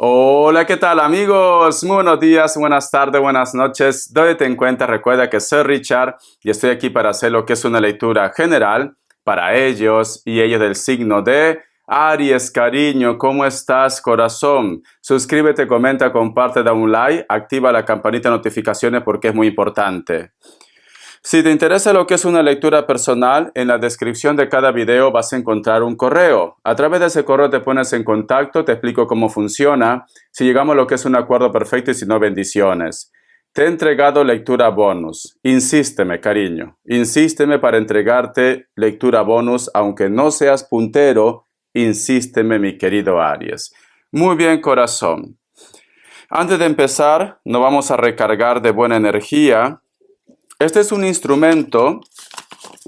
Hola, ¿qué tal amigos? Muy buenos días, buenas tardes, buenas noches. ¿Dónde te encuentras? Recuerda que soy Richard y estoy aquí para hacer lo que es una lectura general para ellos y ellos del signo de Aries. Cariño, ¿cómo estás, corazón? Suscríbete, comenta, comparte, da un like, activa la campanita de notificaciones porque es muy importante. Si te interesa lo que es una lectura personal, en la descripción de cada video vas a encontrar un correo. A través de ese correo te pones en contacto, te explico cómo funciona, si llegamos a lo que es un acuerdo perfecto y si no, bendiciones. Te he entregado lectura bonus. Insísteme, cariño. Insísteme para entregarte lectura bonus, aunque no seas puntero, insísteme, mi querido Aries. Muy bien, corazón. Antes de empezar, nos vamos a recargar de buena energía. Este es un instrumento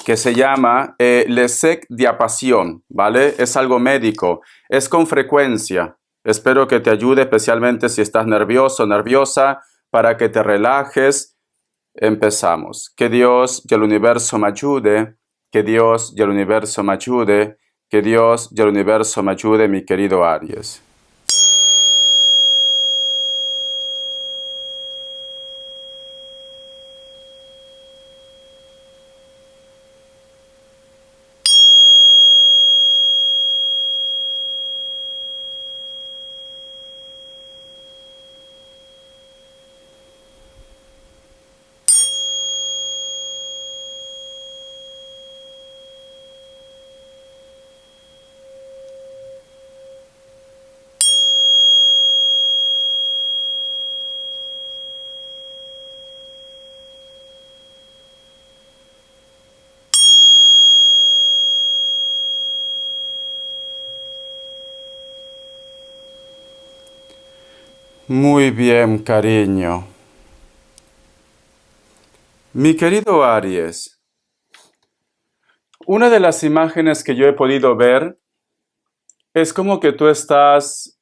que se llama Lesec Diapasión, ¿vale? Es algo médico, es con frecuencia. Espero que te ayude, especialmente si estás nervioso o nerviosa, para que te relajes. Empezamos. Que Dios y el universo me ayude, que Dios y el universo me ayude, que Dios y el universo me ayude, mi querido Aries. Muy bien, cariño. Mi querido Aries, una de las imágenes que yo he podido ver es como que tú estás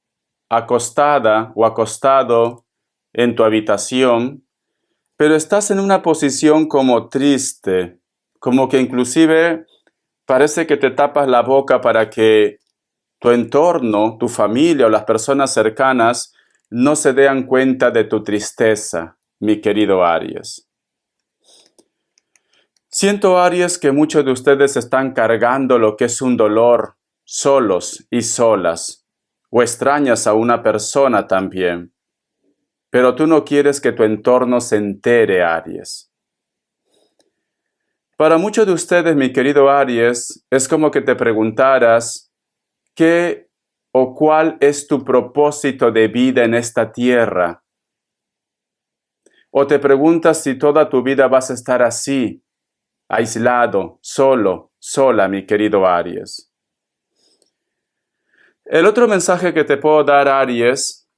acostada o acostado en tu habitación, pero estás en una posición como triste, como que inclusive parece que te tapas la boca para que tu entorno, tu familia o las personas cercanas no se den cuenta de tu tristeza, mi querido Aries. Siento, Aries, que muchos de ustedes están cargando lo que es un dolor, solos y solas, o extrañas a una persona también. Pero tú no quieres que tu entorno se entere, Aries. Para muchos de ustedes, mi querido Aries, es como que te preguntaras qué o cuál es tu propósito de vida en esta tierra. O te preguntas si toda tu vida vas a estar así, aislado, solo, sola, mi querido Aries. El otro mensaje que te puedo dar, Aries,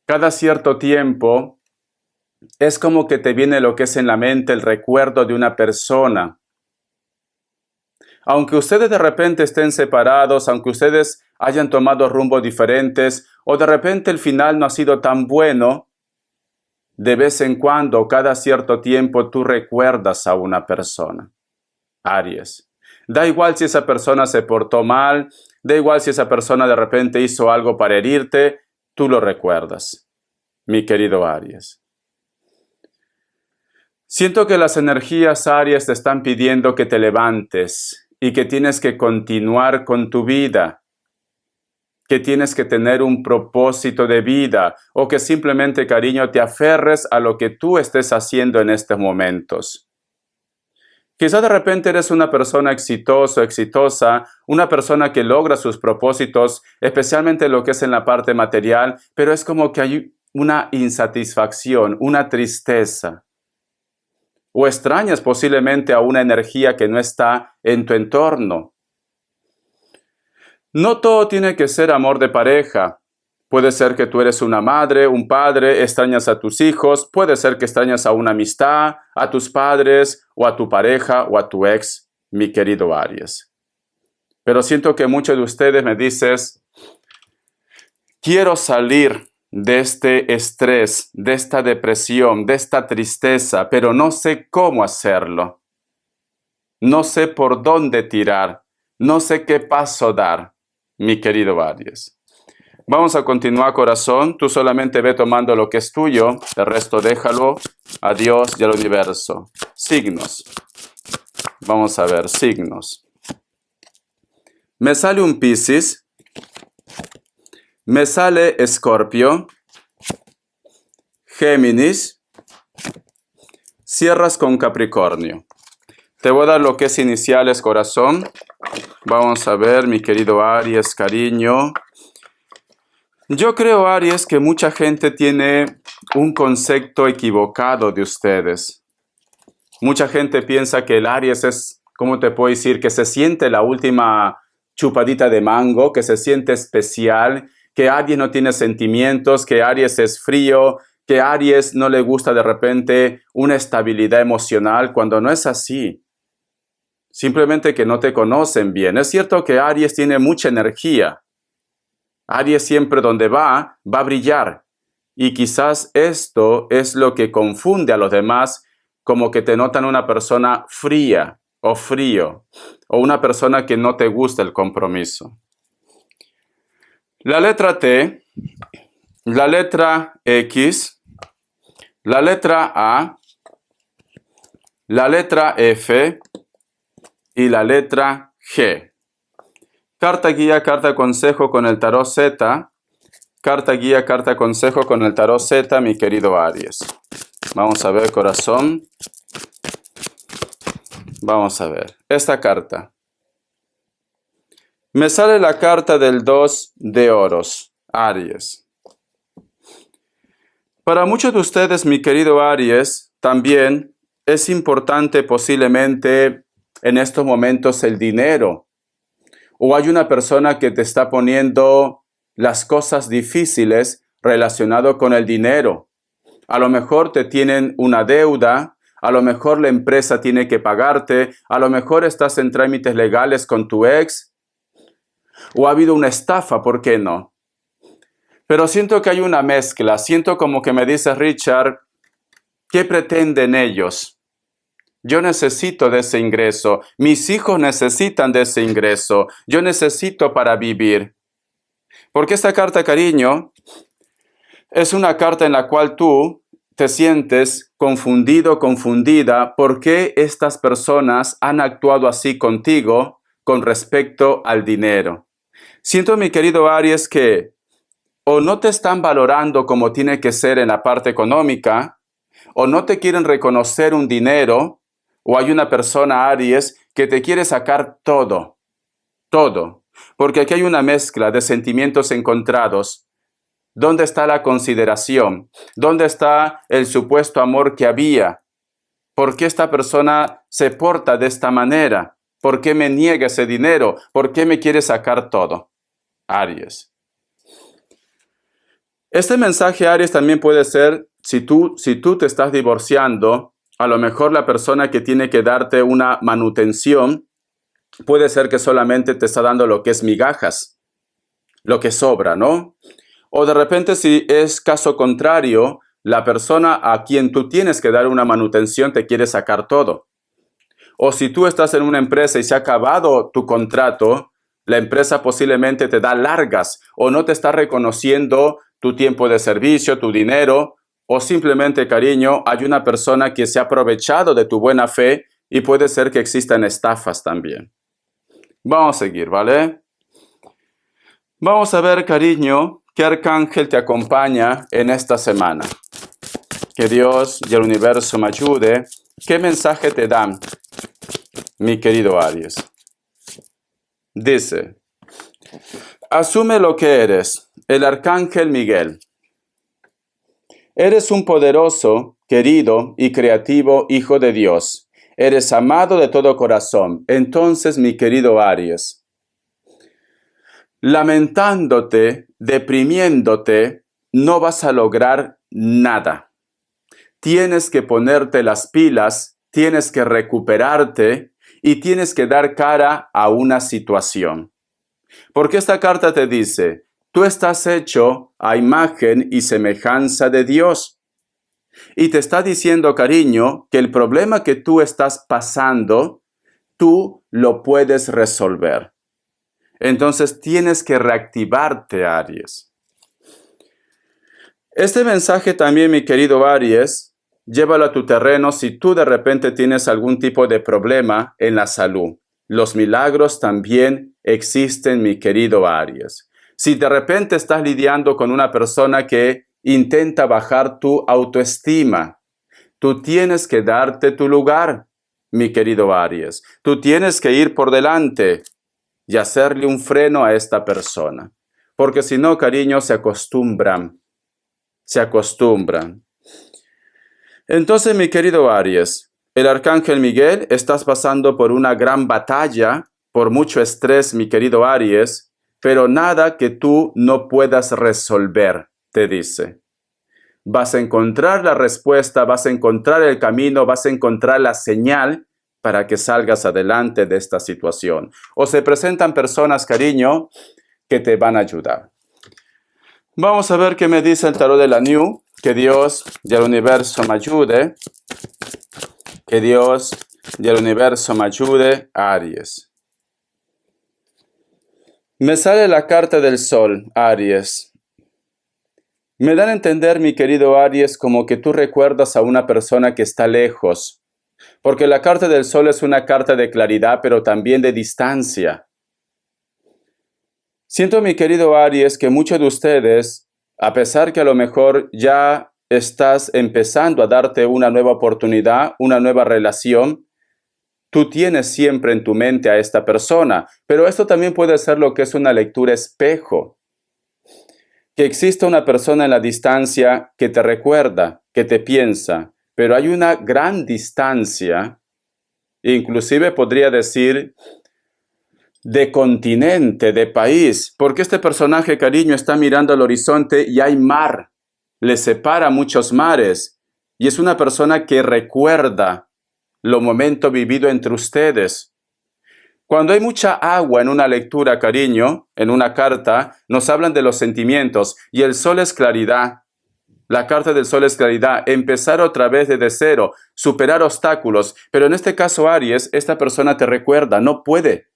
cada cierto tiempo, es como que te viene lo que es en la mente el recuerdo de una persona. Aunque ustedes de repente estén separados, aunque ustedes hayan tomado rumbos diferentes, o de repente el final no ha sido tan bueno, de vez en cuando, cada cierto tiempo, tú recuerdas a una persona. Aries. Da igual si esa persona se portó mal, da igual si esa persona de repente hizo algo para herirte, tú lo recuerdas, mi querido Aries. Siento que las energías, Aries, te están pidiendo que te levantes y que tienes que continuar con tu vida, que tienes que tener un propósito de vida o que simplemente, cariño, te aferres a lo que tú estés haciendo en estos momentos. Quizá de repente eres una persona exitosa, exitosa, una persona que logra sus propósitos, especialmente lo que es en la parte material, pero es como que hay una insatisfacción, una tristeza. O extrañas posiblemente a una energía que no está en tu entorno. No todo tiene que ser amor de pareja. Puede ser que tú eres una madre, un padre, extrañas a tus hijos, puede ser que extrañas a una amistad, a tus padres, o a tu pareja, o a tu ex, mi querido Aries. Pero siento que muchos de ustedes me dices, quiero salir de este estrés, de esta depresión, de esta tristeza, pero no sé cómo hacerlo. No sé por dónde tirar, no sé qué paso dar, mi querido Aries. Vamos a continuar, corazón. Tú solamente ve tomando lo que es tuyo. El resto déjalo a Dios y al universo. Signos. Vamos a ver, signos. Me sale un Piscis. Me sale Escorpio. Géminis. Cierras con Capricornio. Te voy a dar lo que es iniciales, corazón. Vamos a ver, mi querido Aries, cariño. Yo creo, Aries, que mucha gente tiene un concepto equivocado de ustedes. Mucha gente piensa que el Aries es, ¿cómo te puedo decir? Que se siente la última chupadita de mango, que se siente especial, que Aries no tiene sentimientos, que Aries es frío, que Aries no le gusta de repente una estabilidad emocional, cuando no es así. Simplemente que no te conocen bien. Es cierto que Aries tiene mucha energía. Aries siempre donde va a brillar. Y quizás esto es lo que confunde a los demás, como que te notan una persona fría o frío, o una persona que no te gusta el compromiso. La letra T, la letra X, la letra A, la letra F y la letra G. Carta guía, carta consejo con el tarot Z. Carta guía, carta consejo con el tarot Z, mi querido Aries. Vamos a ver, corazón. Vamos a ver. Esta carta. Me sale la carta del 2 de oros, Aries. Para muchos de ustedes, mi querido Aries, también es importante posiblemente en estos momentos el dinero. O hay una persona que te está poniendo las cosas difíciles relacionado con el dinero. A lo mejor te tienen una deuda, a lo mejor la empresa tiene que pagarte, a lo mejor estás en trámites legales con tu ex, o ha habido una estafa, ¿por qué no? Pero siento que hay una mezcla, siento como que me dice Richard, ¿qué pretenden ellos? Yo necesito de ese ingreso, mis hijos necesitan de ese ingreso, yo necesito para vivir. Porque esta carta, cariño, es una carta en la cual tú te sientes confundido, confundida, por qué estas personas han actuado así contigo con respecto al dinero. Siento, mi querido Aries, que o no te están valorando como tiene que ser en la parte económica, o no te quieren reconocer un dinero, o hay una persona, Aries, que te quiere sacar todo, porque aquí hay una mezcla de sentimientos encontrados. ¿Dónde está la consideración? ¿Dónde está el supuesto amor que había? ¿Por qué esta persona se porta de esta manera? ¿Por qué me niega ese dinero? ¿Por qué me quiere sacar todo? Aries. Este mensaje, Aries, también puede ser, si tú te estás divorciando, a lo mejor la persona que tiene que darte una manutención, puede ser que solamente te está dando lo que es migajas, lo que sobra, ¿no? O de repente, si es caso contrario, la persona a quien tú tienes que dar una manutención te quiere sacar todo. O si tú estás en una empresa y se ha acabado tu contrato, la empresa posiblemente te da largas o no te está reconociendo tu tiempo de servicio, tu dinero, o simplemente, cariño, hay una persona que se ha aprovechado de tu buena fe y puede ser que existan estafas también. Vamos a seguir, ¿vale? Vamos a ver, cariño, qué arcángel te acompaña en esta semana. Que Dios y el universo me ayude. ¿Qué mensaje te dan, mi querido Aries? Dice, asume lo que eres, el arcángel Miguel. Eres un poderoso, querido y creativo hijo de Dios. Eres amado de todo corazón. Entonces, mi querido Aries, lamentándote, deprimiéndote, no vas a lograr nada. Tienes que ponerte las pilas, tienes que recuperarte y tienes que dar cara a una situación. Porque esta carta te dice, tú estás hecho a imagen y semejanza de Dios. Y te está diciendo, cariño, que el problema que tú estás pasando, tú lo puedes resolver. Entonces tienes que reactivarte, Aries. Este mensaje también, mi querido Aries, llévalo a tu terreno si tú de repente tienes algún tipo de problema en la salud. Los milagros también existen, mi querido Aries. Si de repente estás lidiando con una persona que intenta bajar tu autoestima, tú tienes que darte tu lugar, mi querido Aries. Tú tienes que ir por delante y hacerle un freno a esta persona. Porque si no, cariño, se acostumbran. Entonces, mi querido Aries, el arcángel Miguel, estás pasando por una gran batalla, por mucho estrés, mi querido Aries, pero nada que tú no puedas resolver, te dice. Vas a encontrar la respuesta, vas a encontrar el camino, vas a encontrar la señal para que salgas adelante de esta situación. O se presentan personas, cariño, que te van a ayudar. Vamos a ver qué me dice el tarot de la New. Que Dios y el universo me ayude. Que Dios y el universo me ayude, Aries. Me sale la carta del Sol, Aries. Me dan a entender, mi querido Aries, como que tú recuerdas a una persona que está lejos. Porque la carta del Sol es una carta de claridad, pero también de distancia. Siento, mi querido Aries, que muchos de ustedes, a pesar que a lo mejor ya estás empezando a darte una nueva oportunidad, una nueva relación, tú tienes siempre en tu mente a esta persona. Pero esto también puede ser lo que es una lectura espejo. Que exista una persona en la distancia que te recuerda, que te piensa, pero hay una gran distancia, inclusive podría decir de continente, de país, porque este personaje, cariño, está mirando al horizonte y hay mar, le separa muchos mares, y es una persona que recuerda lo momento vivido entre ustedes. Cuando hay mucha agua en una lectura, cariño, en una carta, nos hablan de los sentimientos, y el sol es claridad. La carta del Sol es claridad, empezar otra vez desde cero, superar obstáculos, pero en este caso, Aries, esta persona te recuerda, no puede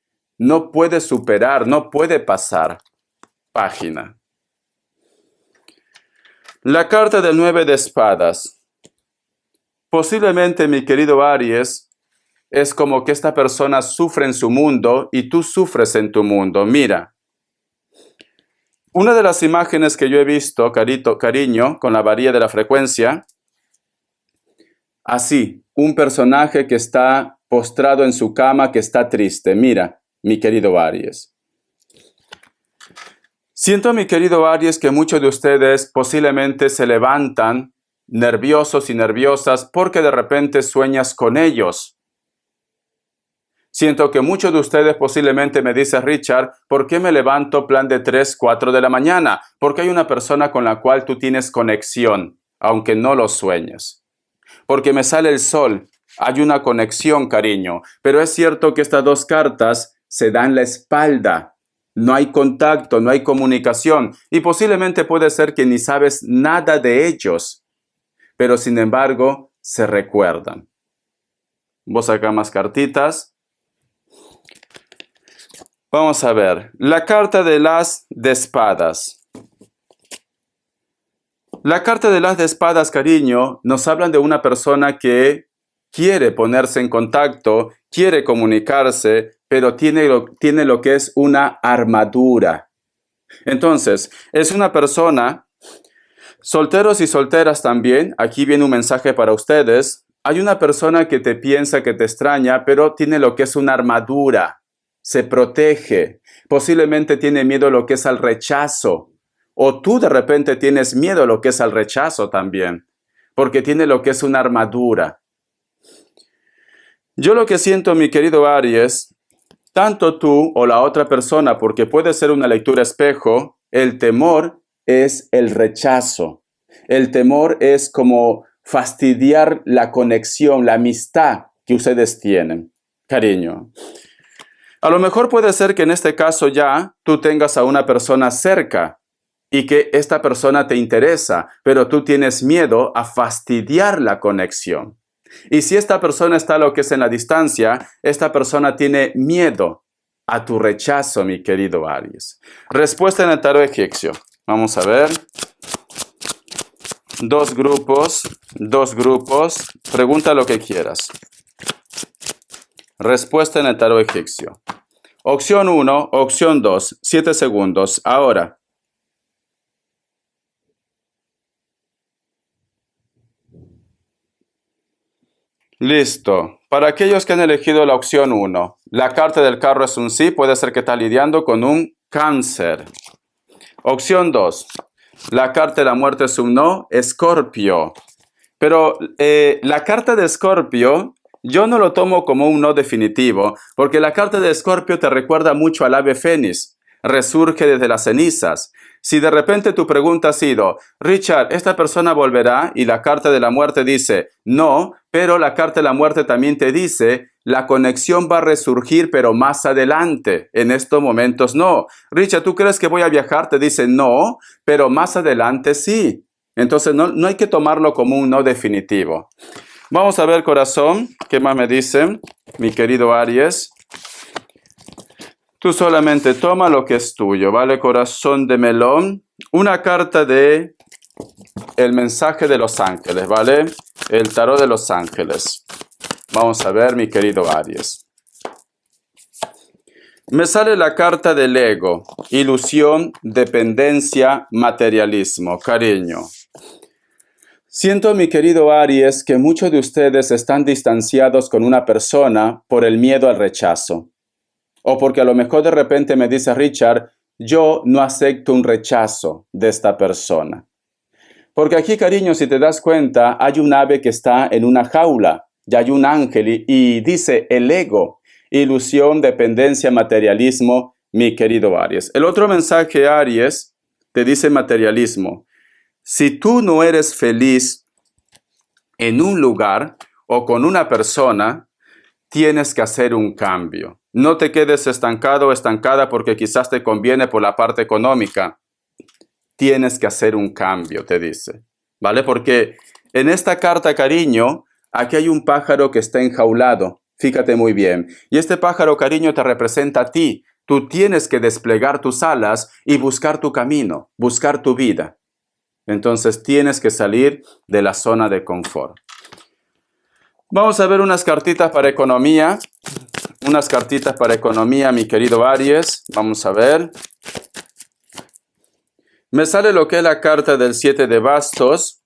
superar, no puede pasar página. La carta del 9 de espadas. Posiblemente, mi querido Aries, es como que esta persona sufre en su mundo y tú sufres en tu mundo. Mira, una de las imágenes que yo he visto, cariño, con la varilla de la frecuencia, así, un personaje que está postrado en su cama, que está triste. Mira, mi querido Aries. Siento, mi querido Aries, que muchos de ustedes posiblemente se levantan nerviosos y nerviosas porque de repente sueñas con ellos. Siento que muchos de ustedes posiblemente me dicen, Richard, ¿por qué me levanto plan de 3, 4 de la mañana? Porque hay una persona con la cual tú tienes conexión, aunque no lo sueñes. Porque me sale el sol, hay una conexión, cariño. Pero es cierto que estas dos cartas se dan la espalda. No hay contacto, no hay comunicación. Y posiblemente puede ser que ni sabes nada de ellos. Pero sin embargo, se recuerdan. Vos acá más cartitas. Vamos a ver, la carta del as de espadas. La carta del as de espadas, cariño, nos hablan de una persona que quiere ponerse en contacto, quiere comunicarse, pero tiene lo que es una armadura. Entonces, es una persona, solteros y solteras también, aquí viene un mensaje para ustedes. Hay una persona que te piensa, que te extraña, pero tiene lo que es una armadura. Se protege, posiblemente tiene miedo a lo que es al rechazo, o tú de repente tienes miedo a lo que es al rechazo también, porque tiene lo que es una armadura. Yo lo que siento, mi querido Aries, tanto tú o la otra persona, porque puede ser una lectura espejo, el temor es el rechazo. El temor es como fastidiar la conexión, la amistad que ustedes tienen, cariño. A lo mejor puede ser que en este caso ya tú tengas a una persona cerca y que esta persona te interesa, pero tú tienes miedo a fastidiar la conexión. Y si esta persona está lo que es en la distancia, esta persona tiene miedo a tu rechazo, mi querido Aries. Respuesta en el tarot egipcio. Vamos a ver. dos grupos. Pregunta lo que quieras. Respuesta en el tarot egipcio. Opción 1, opción 2, 7 segundos. Ahora. Listo. Para aquellos que han elegido la opción 1, la carta del carro es un sí, puede ser que estás lidiando con un cáncer. Opción 2, la carta de la muerte es un no, Escorpio. Pero la carta de Escorpio, yo no lo tomo como un no definitivo, porque la carta de Escorpio te recuerda mucho al ave fénix, resurge desde las cenizas. Si de repente tu pregunta ha sido, Richard, ¿esta persona volverá? Y la carta de la muerte dice, no, pero la carta de la muerte también te dice, la conexión va a resurgir, pero más adelante. En estos momentos no. Richard, ¿tú crees que voy a viajar? Te dice, no, pero más adelante sí. Entonces no hay que tomarlo como un no definitivo. Vamos a ver, corazón, ¿qué más me dicen? Mi querido Aries. Tú solamente toma lo que es tuyo, ¿vale? Corazón de melón. Una carta de el mensaje de los ángeles, ¿vale? El tarot de los ángeles. Vamos a ver, mi querido Aries. Me sale la carta del ego, ilusión, dependencia, materialismo, cariño. Siento, mi querido Aries, que muchos de ustedes están distanciados con una persona por el miedo al rechazo. O porque a lo mejor de repente me dice Richard, yo no acepto un rechazo de esta persona. Porque aquí, cariño, si te das cuenta, hay un ave que está en una jaula, y hay un ángel y dice el ego, ilusión, dependencia, materialismo, mi querido Aries. El otro mensaje, Aries, te dice materialismo. Si tú no eres feliz en un lugar o con una persona, tienes que hacer un cambio. No te quedes estancado o estancada porque quizás te conviene por la parte económica. Tienes que hacer un cambio, te dice. ¿Vale? Porque en esta carta, cariño, aquí hay un pájaro que está enjaulado. Fíjate muy bien. Y este pájaro, cariño, te representa a ti. Tú tienes que desplegar tus alas y buscar tu camino, buscar tu vida. Entonces tienes que salir de la zona de confort. Vamos a ver unas cartitas para economía. Unas cartitas para economía, mi querido Aries. Vamos a ver. Me sale lo que es la carta del 7 de bastos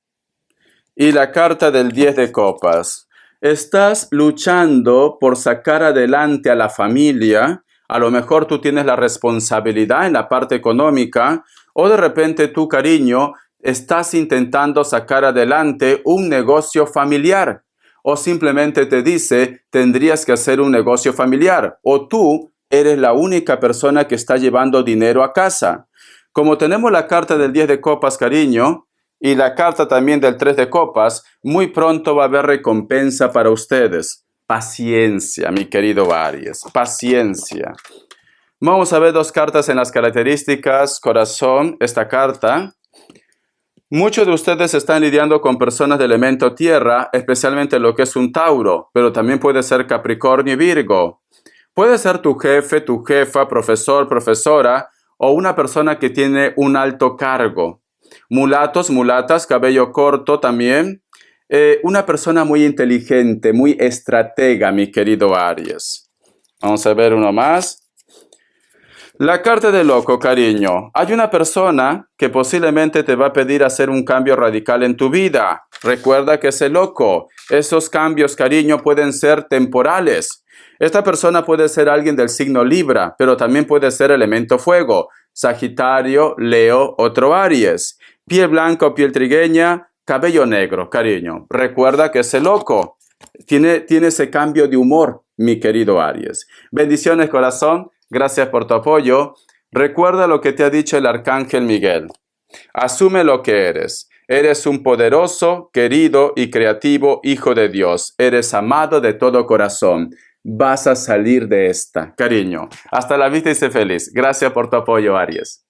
y la carta del 10 de copas. Estás luchando por sacar adelante a la familia. A lo mejor tú tienes la responsabilidad en la parte económica o de repente tú, cariño, estás intentando sacar adelante un negocio familiar. O simplemente te dice, tendrías que hacer un negocio familiar. O tú eres la única persona que está llevando dinero a casa. Como tenemos la carta del 10 de copas, cariño, y la carta también del 3 de copas, muy pronto va a haber recompensa para ustedes. Paciencia, mi querido Aries, paciencia. Vamos a ver dos cartas en las características, corazón, esta carta. Muchos de ustedes están lidiando con personas de elemento tierra, especialmente lo que es un Tauro, pero también puede ser Capricornio y Virgo. Puede ser tu jefe, tu jefa, profesor, profesora o una persona que tiene un alto cargo. Mulatos, mulatas, cabello corto también. Una persona muy inteligente, muy estratega, mi querido Aries. Vamos a ver uno más. La carta del loco, cariño. Hay una persona que posiblemente te va a pedir hacer un cambio radical en tu vida. Recuerda que es el loco. Esos cambios, cariño, pueden ser temporales. Esta persona puede ser alguien del signo Libra, pero también puede ser elemento fuego. Sagitario, Leo, otro Aries. Piel blanca o piel trigueña, cabello negro, cariño. Recuerda que es el loco. Tiene ese cambio de humor, mi querido Aries. Bendiciones, corazón. Gracias por tu apoyo. Recuerda lo que te ha dicho el arcángel Miguel. Asume lo que eres. Eres un poderoso, querido y creativo hijo de Dios. Eres amado de todo corazón. Vas a salir de esta, cariño. Hasta la vista y sé feliz. Gracias por tu apoyo, Aries.